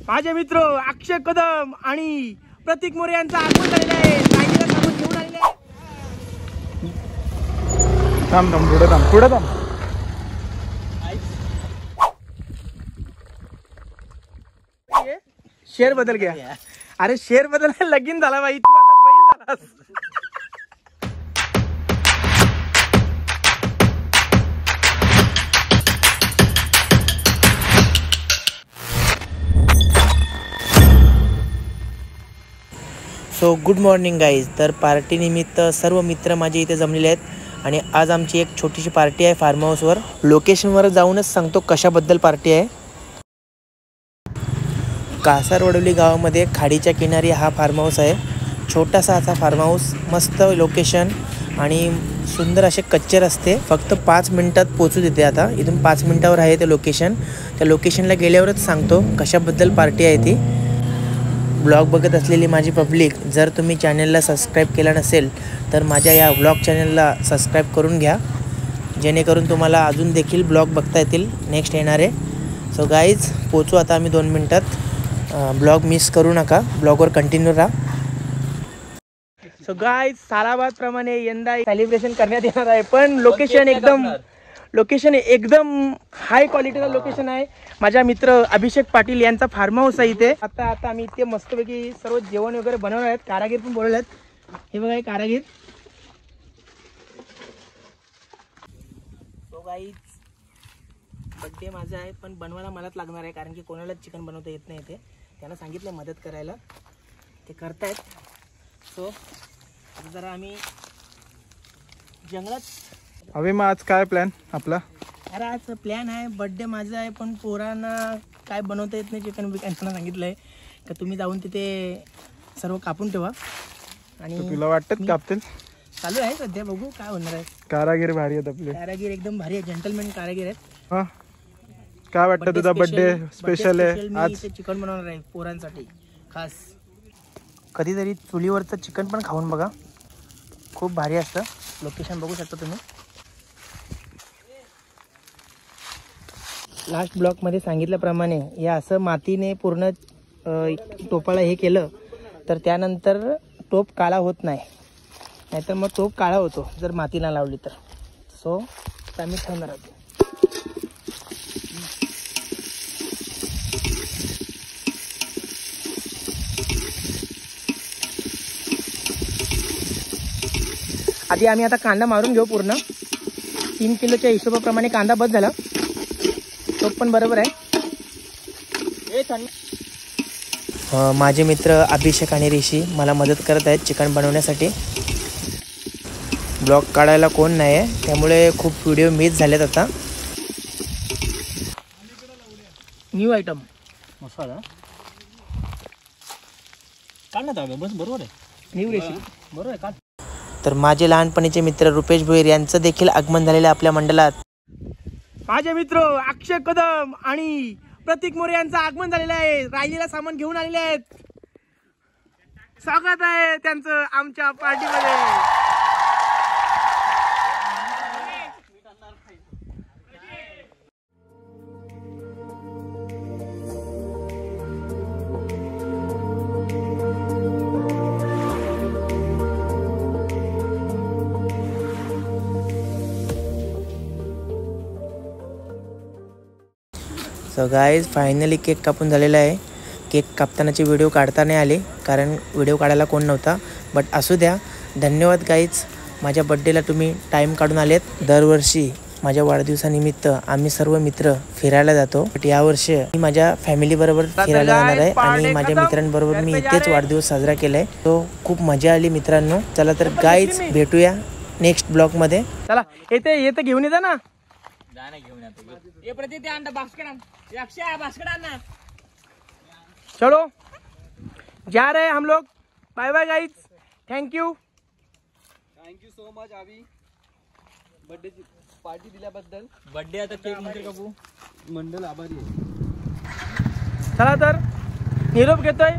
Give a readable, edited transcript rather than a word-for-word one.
माझे मित्र अक्षय कदम आणि प्रतीक मोरे यांचा आगमन झालेला आहे. राहिलेला सामान घेऊन आलेले आहे. थांब थांब पुढे थांब पुढे थांब. शेर बदल गया. अरे शेर बदल लगीन झाला बाई, तू आता बैल झालास. So good morning guys. तर पार्टी निमित्त सर्व मित्र माझे इथे जमलेले आहेत आणि आज आमची एक छोटीशी पार्टी आहे फार्म हाऊसवर. लोकेशनवर जाऊनच सांगतो कशाबद्दल पार्टी आहे. कासारवडोली गावामध्ये खाडीच्या किनारी हा फार्म हाऊस आहे. छोटासा असा फार्म हाऊस, मस्त लोकेशन आणि सुंदर असे कच्चे रस्ते. फक्त 5 मिनटात पोचू देते. आता इथून 5 मिनटावर आहे ते लोकेशन. त्या लोकेशनला गेल्यावरच सांगतो कशाबद्दल पार्टी आहे ती. ब्लॉग बघत असलेली माझी पब्लिक, जर तुम्ही चॅनलला सबस्क्राईब केला नसेल तर माझ्या या ब्लॉग चॅनलला सबस्क्राईब करून घ्या, जेणेकरून तुम्हाला अजून देखील ब्लॉग बघता येतील नेक्स्ट येणारे. सो गाईज पोचू आता आम्ही 2 मिनटात. ब्लॉग मिस करू नका, ब्लॉगवर कंटिन्यू राहा. सो गाईज सालाबाद प्रमाणे यंदा सेलिब्रेशन करण्यात येणार आहे, पण लोकेशन एकदम हाय क्वालिटीचं लोकेशन आहे. माझ्या मित्र अभिषेक पाटील यांचा फार्म हाऊस आहे इथे. आता आम्ही इथे मस्तपैकी सर्व जेवण वगैरे बनवणार आहेत. कारागीर पण बोलवले आहेत. हे बघा हे कारागीर. सो गाईज बड्डे माझा आहे, पण बनवायला मलाच लागणार आहे, कारण की कोणालाच चिकन बनवता येत नाही इथे. त्यांना सांगितलं मदत करायला, ते करतायत. सो आता जरा आम्ही जंगलात. अभि मग आज काय प्लॅन आपला? अरे आज प्लॅन आहे, बड्डे माझा आहे, पण पोरांना काय बनवता येत नाही चिकन बिकन. त्यांना सांगितलं आहे का तुम्ही जाऊन तिथे सर्व कापून ठेवा. आणि तुला वाटतं कापतील? चालू आहे सध्या, बघू काय होणार आहे. कारागीर भारी आहेत आपले. कारागीर एकदम भारी आहे, जेंटलमॅन कारागीर आहेत. हा काय वाटतं तुझा बड्डे स्पेशल आहे आज? चिकन बनवणार आहे पोरांसाठी खास. कधीतरी चुलीवरचं चिकन पण खाऊन बघा, खूप भारी असतं. लोकेशन बघू शकता तुम्ही. लास्ट ब्लॉकमध्ये सांगितल्याप्रमाणे हे असं मातीने पूर्ण टोपाला हे केलं तर त्यानंतर टोप काळा होत नाही, नाहीतर मग टोप काळा होतो जर मातीला लावली तर. सो आम्ही ठेवणार आहोत. आधी आम्ही आता कांदा मारून घेऊ पूर्ण. 3 किलोच्या हिशोबाप्रमाणे कांदा बस झाला. तो पण बरोबर आहे. माझे मित्र अभिषेक आणि ऋषी मला मदत करत आहेत चिकन बनवण्यासाठी. ब्लॉग काढायला कोण नाही आहे, त्यामुळे खूप व्हिडिओ मिस झालेत. आता न्यू आयटम मसाला काढण्यात आलं बस. बरोबर आहे, न्यू रेसिपी बरोबर आहे. काढ. तर माझे लहानपणीचे मित्र रुपेश भोईर यांचं देखील आगमन झालेलं आहे आपल्या मंडळात. माझे मित्र अक्षय कदम आणि प्रतीक मोरे यांचं आगमन झालेलं आहे. राहिलेला सामान घेऊन आलेले आहेत. स्वागत आहे त्यांचं आमच्या पार्टीमध्ये. सो गाईज फायनली केक कापून झालेला आहे. केक कापतानाची व्हिडिओ काढता नाही आले, कारण व्हिडिओ काढायला कोण नव्हता. बट असू द्या. धन्यवाद गाईज, माझ्या बड्डेला तुम्ही टाईम काढून आलेत. दरवर्षी माझ्या वाढदिवसानिमित्त आम्ही सर्व मित्र फिरायला जातो, बट यावर्षी मी माझ्या फॅमिलीबरोबर फिरायला जाणार आहे आणि माझ्या मित्रांबरोबर मी इथेच वाढदिवस साजरा केला आहे. तो खूप मजा आली मित्रांनो. चला तर गाईज भेटूया नेक्स्ट ब्लॉगमध्ये. चला येते घेऊन येता ना. चलो जा रहे हम लोग. Bye bye guys. Thank you so much Abhi, birthday party दिल्याबद्दल. बर्थडे आता केक मध्ये कापू. मंडळ आभारी आहे. चला तर निरोप घेतोय.